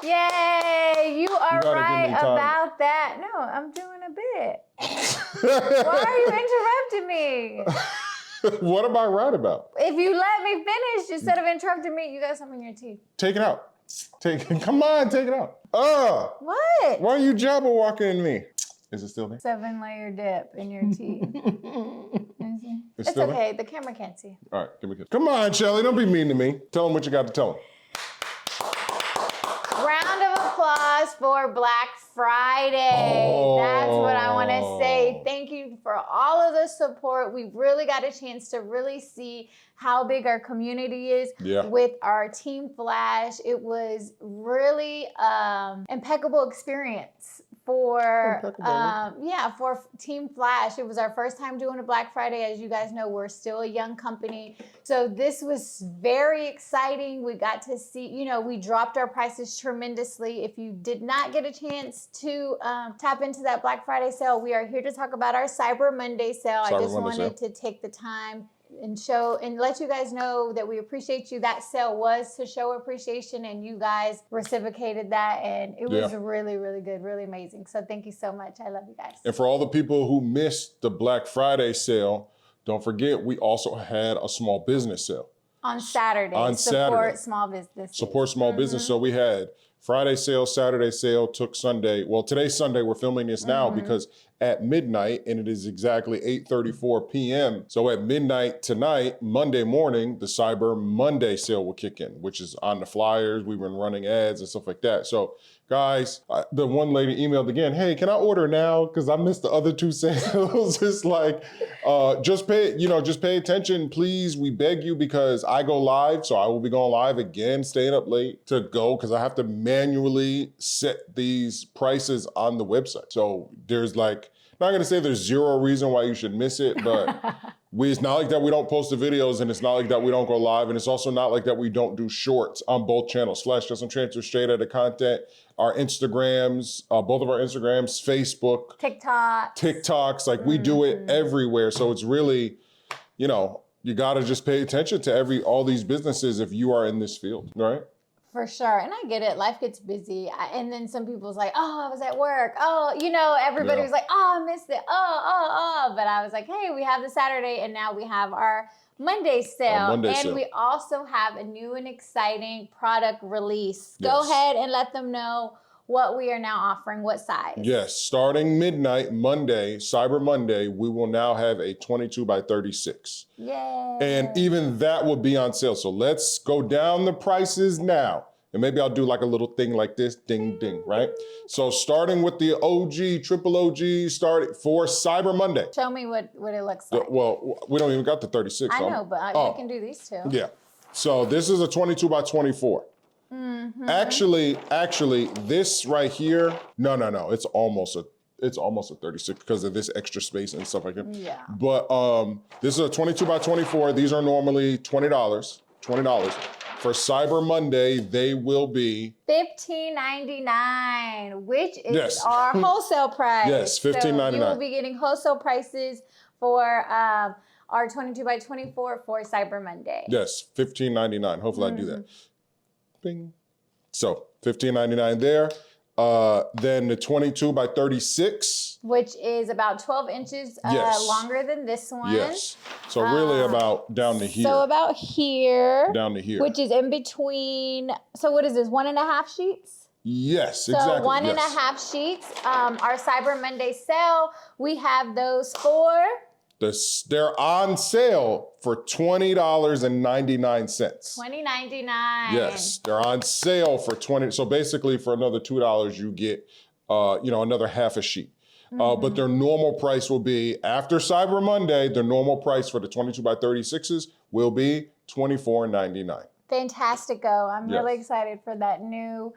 Yay! You are right about that. No, I'm doing a bit. Why are you interrupting me? What am I right about? If you let me finish instead of interrupting me, you got something in your teeth. Take it out. Come on, take it out. What? Why are you jabberwocking me? Is it still there? 7-layer dip in your teeth. It's still okay. there? The camera can't see. All right, give me a kiss. Come on, Shelly, don't be mean to me. Tell them what you got to tell them. Round of applause for Black Friday. Oh. That's what I want to say. Thank you for all of the support. We really got a chance to really see how big our community is with our Team Flash. It was really impeccable experience for for Team Flash. It was our first time doing a Black Friday. As you guys know, we're still a young company. So this was very exciting. We got to see, you know, we dropped our prices tremendously. If you did not get a chance to tap into that Black Friday sale, we are here to talk about our Cyber Monday sale. I just wanted to take the time and show and let you guys know that we appreciate you. That sale was to show appreciation, and you guys reciprocated that, and it was really, really good, really amazing. So thank you so much. I love you guys. And for all the people who missed the Black Friday sale, don't forget we also had a small business sale on Saturday. Support small business. Support small business. So we had Friday sale, Saturday sale, took Sunday. Well, today's Sunday. We're filming this now because at midnight, and it is exactly 8:34 p.m. So at midnight tonight, Monday morning, the Cyber Monday sale will kick in, which is on the flyers. We've been running ads and stuff like that. So guys, the one lady emailed again, hey, can I order now? Because I missed the other two sales. It's like, just pay attention, please. We beg you, because I go live. So I will be going live again, staying up late to go, because I have to manually set these prices on the website. So there's like, I'm not gonna say there's zero reason why you should miss it, but it's not like that we don't post the videos, and it's not like that we don't go live, and it's also not like that we don't do shorts on both channels. Flash Custom Transfer, straight out of content. Our Instagrams, both of our Instagrams, Facebook, TikToks, like we do it everywhere. So it's really, you know, you gotta just pay attention to all these businesses if you are in this field, right? For sure. And I get it. Life gets busy. And then some people's like, oh, I was at work. Oh, you know, everybody was like, oh, I missed it. But I was like, hey, we have the Saturday, and now we have our Monday sale. We also have a new and exciting product release. Go ahead and let them know what we are now offering, what size. Yes, starting midnight Monday, Cyber Monday, we will now have a 22 by 36. Yay. And even that will be on sale. So let's go down the prices now. And maybe I'll do like a little thing like this, ding, ding, right? So starting with the OG, triple OG, started for Cyber Monday. Show me what it looks like. Well, we don't even got the 36. I know, but we can do these two. Yeah. So this is a 22 by 24. Actually, this right here, no, it's almost a 36 because of this extra space and stuff like that. Yeah. But this is a 22 by 24. These are normally $20. For Cyber Monday, they will be $15.99, which is our wholesale price. Yes, $15.99. So you will be getting wholesale prices for our 22 by 24 for Cyber Monday. Yes, $15.99. Hopefully I do that. Bing. So $15.99 there. Then the 22 by 36. Which is about 12 inches longer than this one. Yes. So really about down to here. So about here. Down to here. Which is in between. So what is this, 1.5 sheets? Yes, exactly. So 1.5 sheets. Our Cyber Monday sale, we have those for? They're on sale for $20.99. $20.99. Yes, they're on sale for $20. So basically, for another $2, you get, another half a sheet. But their normal price will be, after Cyber Monday, their normal price for the 22 by 36s will be $24.99. Fantastico. I'm really excited for that new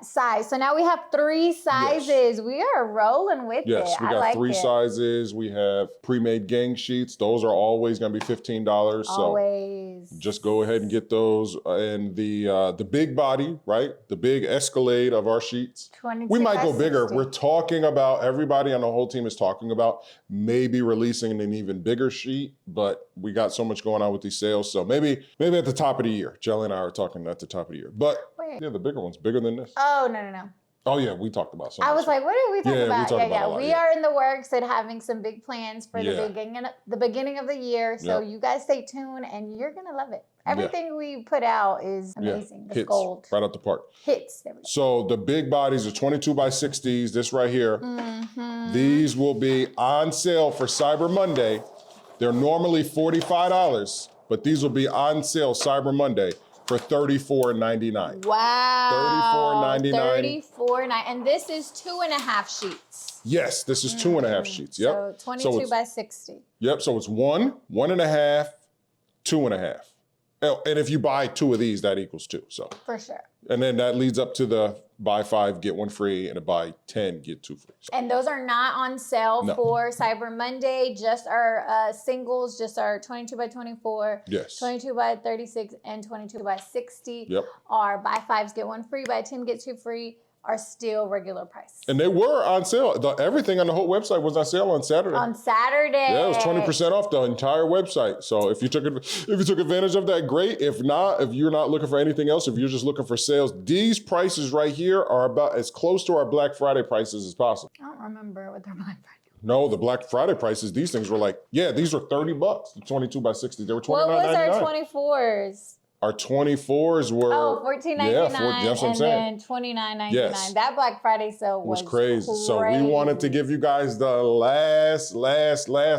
size. So now we have 3 sizes. Yes. We are rolling with it. Yes, we got 3 sizes. We have pre-made gang sheets. Those are always going to be $15. Always. So just go ahead and get those. And the big body, right? The big Escalade of our sheets. We might go bigger. 60. We're talking about, everybody on the whole team is talking about maybe releasing an even bigger sheet, but we got so much going on with these sales. So maybe at the top of the year. Jelly and I are talking at the top of the year. But right? Yeah, the bigger ones, bigger than this. Oh, no. Oh yeah, we talked about something. I was like, what did we talk about? We talked about a lot, We are in the works and having some big plans for the beginning of the year. So you guys stay tuned and you're gonna love it. Everything we put out is amazing. It's hits, gold. right out the park. Hits. So the big bodies are 22 by 60s, this right here. These will be on sale for Cyber Monday. They're normally $45, but these will be on sale Cyber Monday for $34.99. Wow. $34.99. $34.99. And this is 2.5 sheets. Yes, this is 2.5 sheets. Yep. So 22 by 60. Yep. So it's 1, 1.5, 2.5. And if you buy 2 of these, that equals 2. So for sure. And then that leads up to the buy 5, get 1 free, and a buy 10, get 2 free. So. And those are not on sale for Cyber Monday, just our singles, just our 22 by 24, 22 by 36, and 22 by 60 are buy 5s, get 1 free, buy 10, get 2 free, are still regular price. And they were on sale. Everything on the whole website was on sale on Saturday. On Saturday. Yeah, it was 20% off the entire website. So if you took advantage of that, great. If not, if you're not looking for anything else, if you're just looking for sales, these prices right here are about as close to our Black Friday prices as possible. I don't remember what their Black Friday. No, the Black Friday prices, these things were like, these were $30, the 22 by 60. They were $29.99. What was our 24s? Our 24s were $14.99 that's what I'm saying. And then $29.99. Yes. That Black Friday sale was crazy. So we wanted to give you guys the last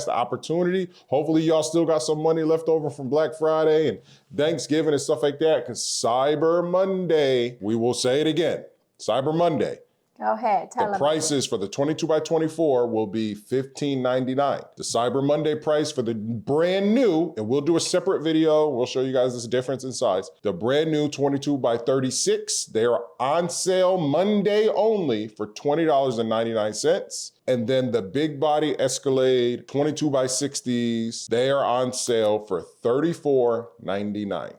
opportunity. Hopefully y'all still got some money left over from Black Friday and Thanksgiving and stuff like that, because Cyber Monday, we will say it again, Cyber Monday. Go ahead, tell them. The prices for the 22 by 24 will be $15.99. The Cyber Monday price for the brand new, and we'll do a separate video, we'll show you guys this difference in size. The brand new 22 by 36, they are on sale Monday only for $20.99. And then the big body Escalade 22 by 60s, they are on sale for $34.99.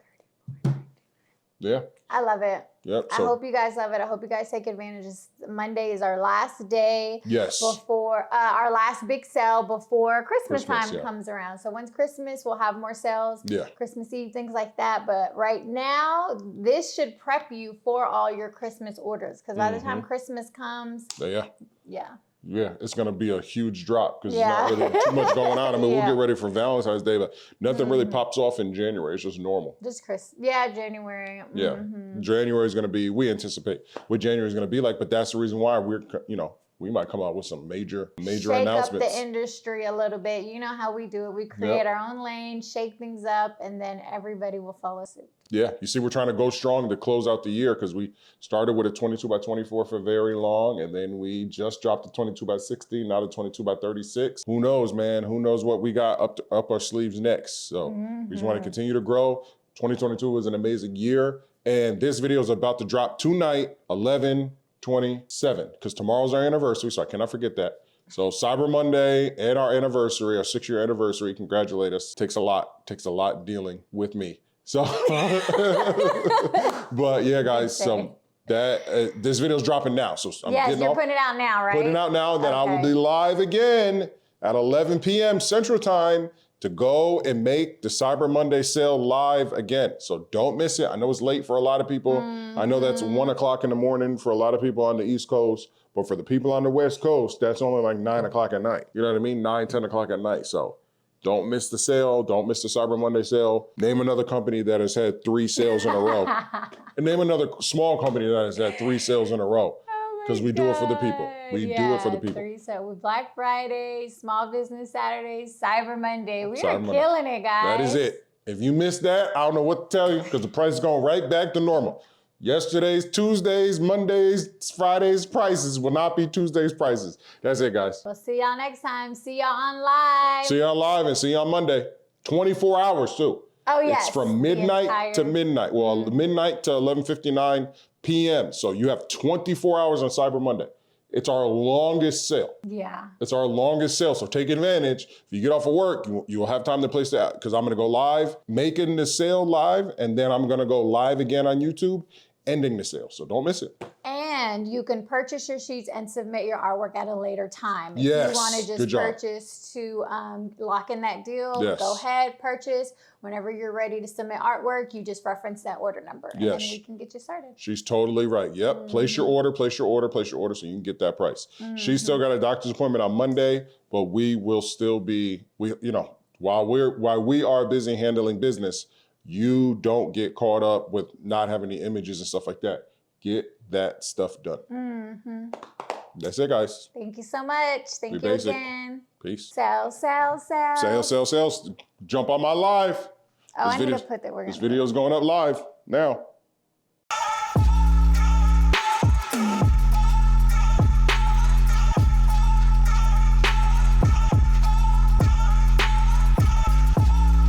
Yeah. I love it. Yep. I hope you guys love it. I hope you guys take advantage. Monday is our last day before our last big sale before Christmas time comes around. So once Christmas, we'll have more sales. Christmas Eve, things like that. But right now, this should prep you for all your Christmas orders, because by the time Christmas comes, yeah, it's going to be a huge drop because there's not really too much going on. I mean, we'll get ready for Valentine's Day, but nothing really pops off in January. It's just normal. Just Christmas. Yeah, January. Yeah, January is going to be, we anticipate what January is going to be like, but that's the reason why we're, we might come out with some major shake announcements. Shake up the industry a little bit. You know how we do it. We create our own lane, shake things up, and then everybody will follow suit. Yeah, you see, we're trying to go strong to close out the year, because we started with a 22 by 24 for very long, and then we just dropped the 22 by 60, now the 22 by 36. Who knows, man? Who knows what we got up our sleeves next? So we just want to continue to grow. 2022 was an amazing year, and this video is about to drop tonight, 11/27, because tomorrow's our anniversary, so I cannot forget that. So Cyber Monday and our anniversary, our 6-year anniversary, congratulate us. Takes a lot dealing with me. So, but yeah, guys, so that this video's dropping now. So I'm putting it out now, right? Putting it out now, then I will be live again at 11 p.m. Central Time to go and make the Cyber Monday sale live again. So don't miss it. I know it's late for a lot of people. I know that's 1 o'clock in the morning for a lot of people on the East Coast, but for the people on the West Coast, that's only like 9 o'clock at night. You know what I mean? 9, 10 o'clock at night. So don't miss the sale. Don't miss the Cyber Monday sale. Name another company that has had 3 sales in a row. And name another small company that has had 3 sales in a row. Because we do it for the people. We do it for the people. 3 sales with Black Friday, Small Business Saturdays, Cyber Monday. We are killing it, guys. That is it. If you missed that, I don't know what to tell you, because the price is going right back to normal. Yesterday's, Tuesdays, Mondays, Fridays prices will not be Tuesday's prices. That's it, guys. We'll see y'all next time. See y'all on live. See y'all live and see y'all Monday. 24 hours, too. Oh, yes. It's from midnight to midnight. Well, midnight to 11:59 p.m. So you have 24 hours on Cyber Monday. It's our longest sale. Yeah. It's our longest sale. So take advantage. If you get off of work, you will have time to place that, because I'm going to go live, making the sale live, and then I'm going to go live again on YouTube, ending the sale. So don't miss it. And And you can purchase your sheets and submit your artwork at a later time. If Yes. you want to just purchase to lock in that deal, go ahead, purchase. Whenever you're ready to submit artwork, you just reference that order number and then we can get you started. She's totally right. Yep. Place your order so you can get that price. She's still got a doctor's appointment on Monday, but we will still be, while we are busy handling business, you don't get caught up with not having the images and stuff like that. Get that stuff done. That's it, guys. Thank you so much. Thank you again. Peace. Sales. Sales. Jump on my live. Oh, I need to put that. This video is going up live now.